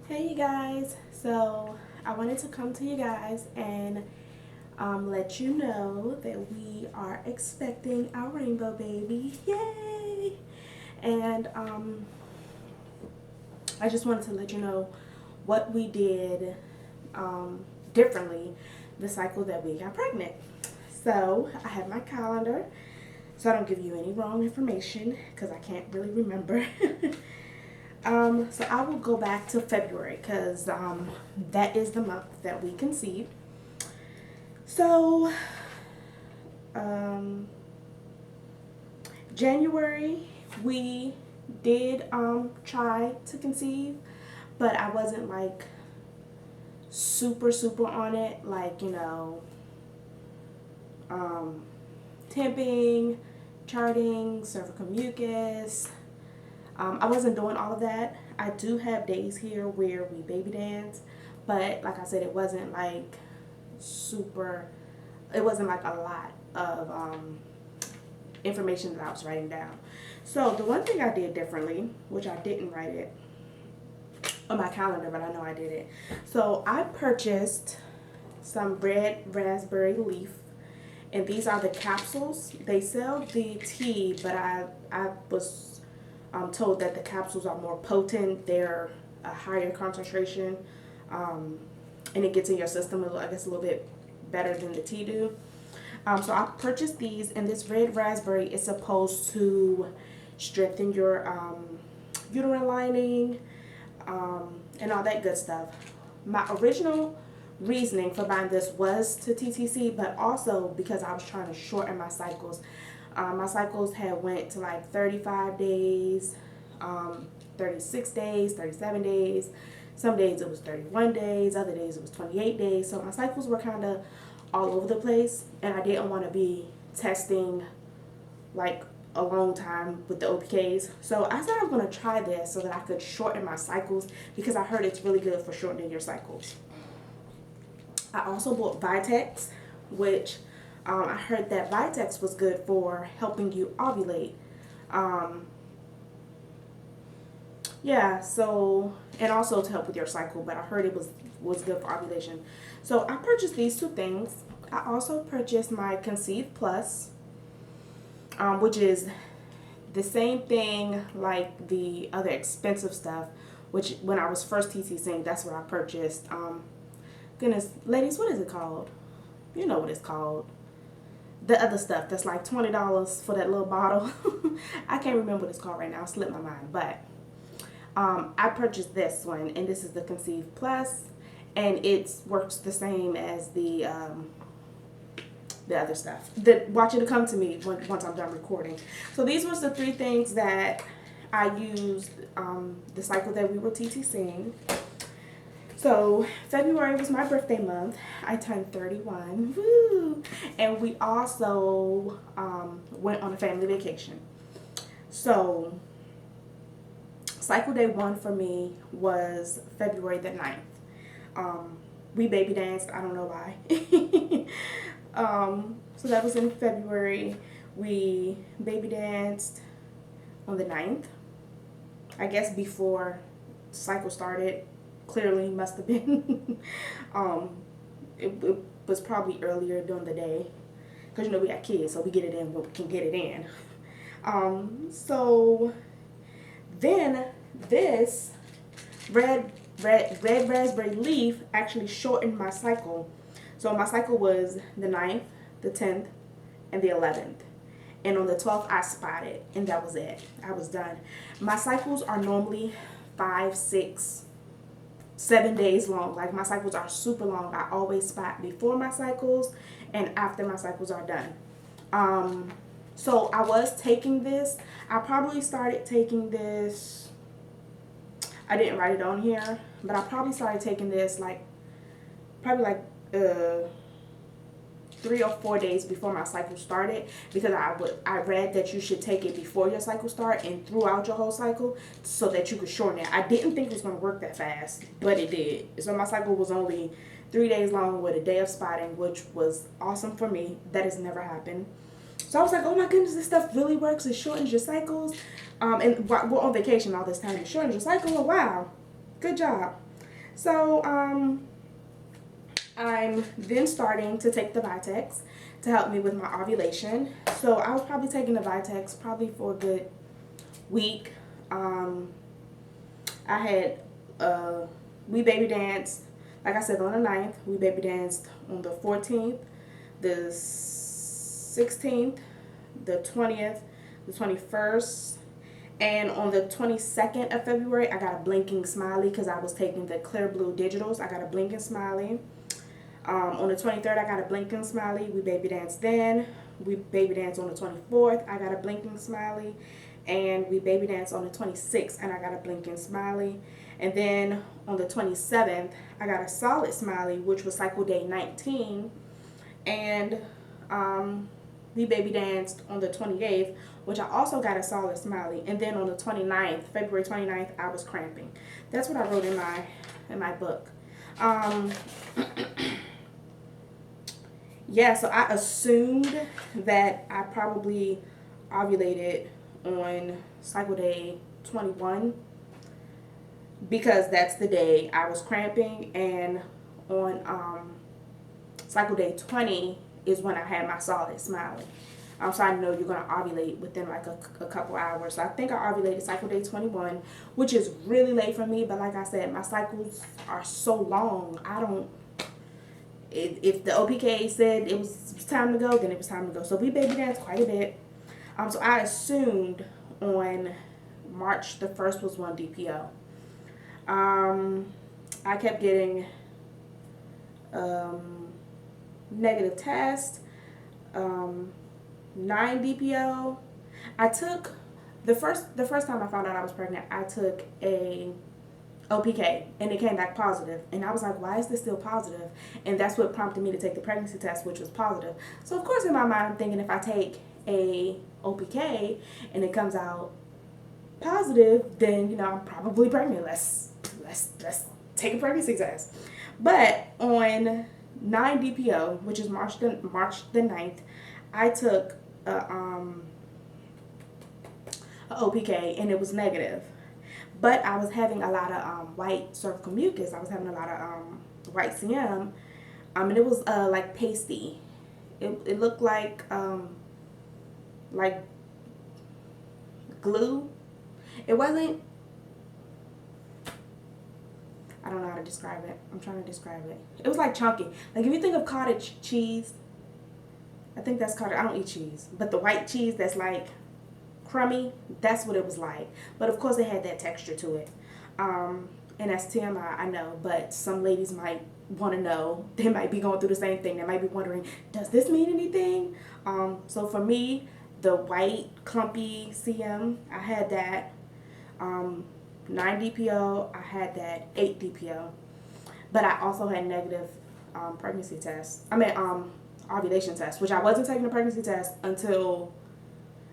Hey you guys, so I wanted to come to you guys and let you know that we are expecting our rainbow baby. Yay! And I just wanted to let you know what we did differently the cycle that we got pregnant. So I have my calendar so I don't give you any wrong information because I can't really remember. So I will go back to February because that is the month that we conceived. So, um, January, we did try to conceive, but I wasn't like super on it, like, um, temping, charting, cervical mucus. I wasn't doing all of that. I do have days here where we baby dance, but like I said, it wasn't like super, it wasn't like a lot of information that I was writing down. So the one thing I did differently, which I didn't write it on my calendar, but I know I did it. So I purchased some red raspberry leaf, and these are the capsules. They sell the tea, but I was told that the capsules are more potent. They're a higher concentration, and it gets in your system I guess a little bit better than the tea do. So I purchased these, and this red raspberry is supposed to strengthen your uterine lining, and all that good stuff. My original reasoning for buying this was to TTC, but also because I was trying to shorten my cycles. My cycles had went to like 35 days, 36 days, 37 days. Some days it was 31 days, other days it was 28 days. So my cycles were kind of all over the place, and I didn't want to be testing like a long time with the OPKs. So I said I was going to try this so that I could shorten my cycles because I heard it's really good for shortening your cycles. I also bought Vitex, which I heard that Vitex was good for helping you ovulate. Um, yeah, so, and also to help with your cycle, but I heard it was good for ovulation. So I purchased these two things. I also purchased my Conceive Plus, which is the same thing like the other expensive stuff, which when I was first TTCing, that's what I purchased. Goodness, ladies, what is it called? You know what it's called. The other stuff that's like $20 for that little bottle. I can't remember what it's called right now. It slipped my mind. But I purchased this one, and this is the Conceive Plus, and it works the same as the other stuff. Watch it come to me once I'm done recording. So these was the three things that I used the cycle that we were TTCing. So February was my birthday month. I turned 31. Woo! And we also went on a family vacation. So cycle day one for me was February the 9th. We baby danced. I don't know why. So that was in February. We baby danced on the 9th. I guess before cycle started. Clearly must have been. It was probably earlier during the day. Because, we got kids, so we get it in when we can get it in. So then this red raspberry leaf actually shortened my cycle. So my cycle was the 9th, the 10th, and the 11th. And on the 12th, I spotted, and that was it. I was done. My cycles are normally 5, 6, 7 days long. Like, my cycles are super long. I always spot before my cycles and after my cycles are done. So I was taking this. I probably started taking this. I didn't write it on here, but I probably started taking this probably 3 or 4 days before my cycle started, because I read that you should take it before your cycle start and throughout your whole cycle so that you could shorten it. I didn't think it was going to work that fast, but it did. So my cycle was only 3 days long with a day of spotting, which was awesome for me. That has never happened. So I was like, oh my goodness, this stuff really works. It shortens your cycles. And we're on vacation all this time. It shortens your cycle. Oh, wow. Good job. So I'm then starting to take the Vitex to help me with my ovulation. So I was probably taking the Vitex probably for a good week. I had we baby danced, like I said, on the 9th. We baby danced on the 14th, the 16th, the 20th, the 21st, and on the 22nd of February, I got a blinking smiley because I was taking the clear blue digitals. I got a blinking smiley. On the 23rd, I got a blinking smiley. We baby danced then. We baby danced on the 24th. I got a blinking smiley. And we baby danced on the 26th, and I got a blinking smiley. And then on the 27th, I got a solid smiley, which was cycle day 19. And we baby danced on the 28th, which I also got a solid smiley. And then on the 29th, February 29th, I was cramping. That's what I wrote in my book. Yeah, so I assumed that I probably ovulated on cycle day 21 because that's the day I was cramping, and on cycle day 20 is when I had my solid smiley. So I know you're going to ovulate within like a couple hours. So I think I ovulated cycle day 21, which is really late for me, but like I said, my cycles are so long. If the OPK said it was time to go, then it was time to go. So we baby danced quite a bit. So I assumed on March the 1st was one DPO. I kept getting negative tests, 9 DPO. I took the first time I found out I was pregnant, I took a OPK and it came back positive, and I was like, why is this still positive? And that's what prompted me to take the pregnancy test, which was positive. So of course in my mind I'm thinking, if I take a OPK and it comes out positive, then I'm probably pregnant. Let's take a pregnancy test. But on 9 DPO, which is March the 9th, I took a OPK and it was negative. But I was having a lot of white cervical mucus. I was having a lot of white CM, and it was like pasty. It looked like glue. It wasn't. I don't know how to describe it. I'm trying to describe it. It was like chunky. Like if you think of cottage cheese, I think that's cottage. I don't eat cheese, but the white cheese that's like crummy, that's what it was like. But of course it had that texture to it. And that's TMI, I know, but some ladies might want to know. They might be going through the same thing. They might be wondering, does this mean anything? So for me, the white clumpy CM, I had that. 9 DPO, I had that 8 DPO. But I also had negative pregnancy tests. Ovulation tests, which I wasn't taking a pregnancy test until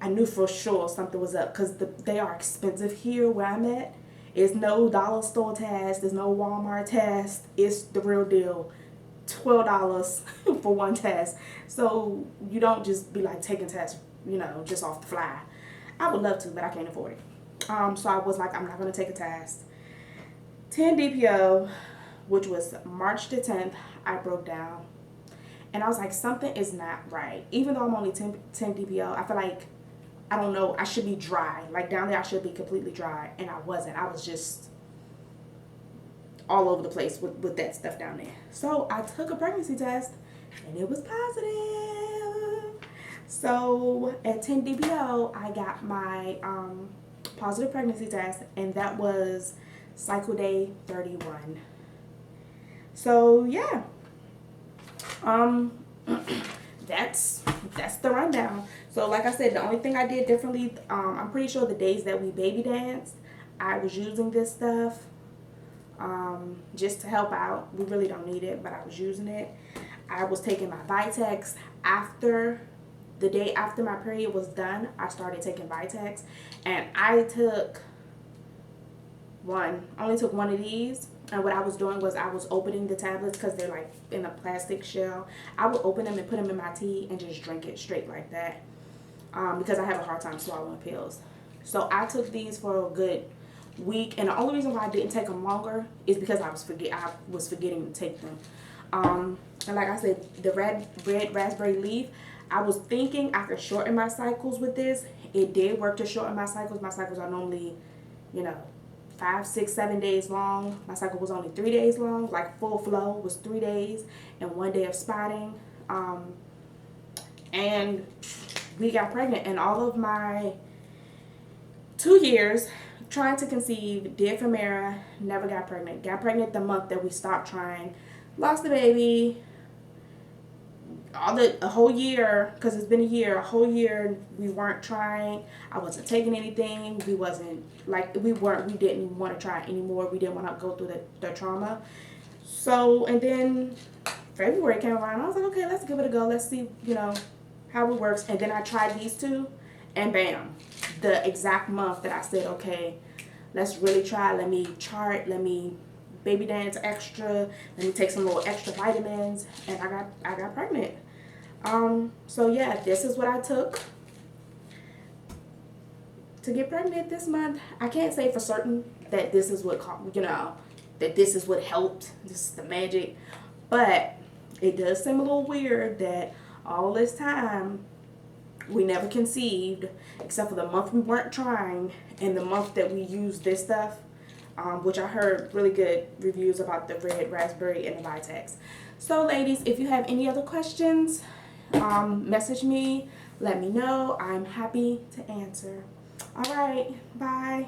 I knew for sure something was up, because they are expensive here where I'm at. It's no dollar store test. There's no Walmart test. It's the real deal. $12 for one test. So you don't just be like taking tests, just off the fly. I would love to, but I can't afford it. So I was like, I'm not going to take a test. 10 DPO, which was March the 10th, I broke down. And I was like, something is not right. Even though I'm only 10 DPO, I feel like, I don't know, I should be dry. Like down there, I should be completely dry. And I wasn't. I was just all over the place with that stuff down there. So I took a pregnancy test and it was positive. So at 10 DPO, I got my positive pregnancy test, and that was cycle day 31. So yeah. That's the rundown. So like I said, the only thing I did differently, I'm pretty sure the days that we baby danced, I was using this stuff just to help out. We really don't need it, but I was using it. I was taking my Vitex after the day after my period was done. I started taking Vitex, and I only took one of these. And what I was doing was I was opening the tablets, because they're like in a plastic shell. I would open them and put them in my tea and just drink it straight like that, because I have a hard time swallowing pills. So I took these for a good week. And the only reason why I didn't take them longer is because I was forgetting to take them. And like I said, the red raspberry leaf, I was thinking I could shorten my cycles with this. It did work to shorten my cycles. My cycles are normally, you know, 5, 6, 7 days long. My cycle was only 3 days long. Like full flow was 3 days and 1 day of spotting. And we got pregnant. And all of my 2 years trying to conceive, did Femera, never got pregnant. Got pregnant the month that we stopped trying. Lost the baby. A whole year, because it's been a year, a whole year we weren't trying. I wasn't taking anything. We didn't want to try anymore. We didn't want to go through the trauma. So, and then February came around. I was like, okay, let's give it a go. Let's see, how it works. And then I tried these two, and bam, the exact month that I said, okay, let's really try. Let me chart. Let me baby dance extra. Let me take some little extra vitamins, and I got pregnant. So yeah, this is what I took to get pregnant this month. I can't say for certain that this is what that this is what helped. This is the magic, but it does seem a little weird that all this time we never conceived, except for the month we weren't trying and the month that we used this stuff, which I heard really good reviews about the red raspberry and the Vitex. So ladies, if you have any other questions, message me, let me know. I'm happy to answer. All right, bye.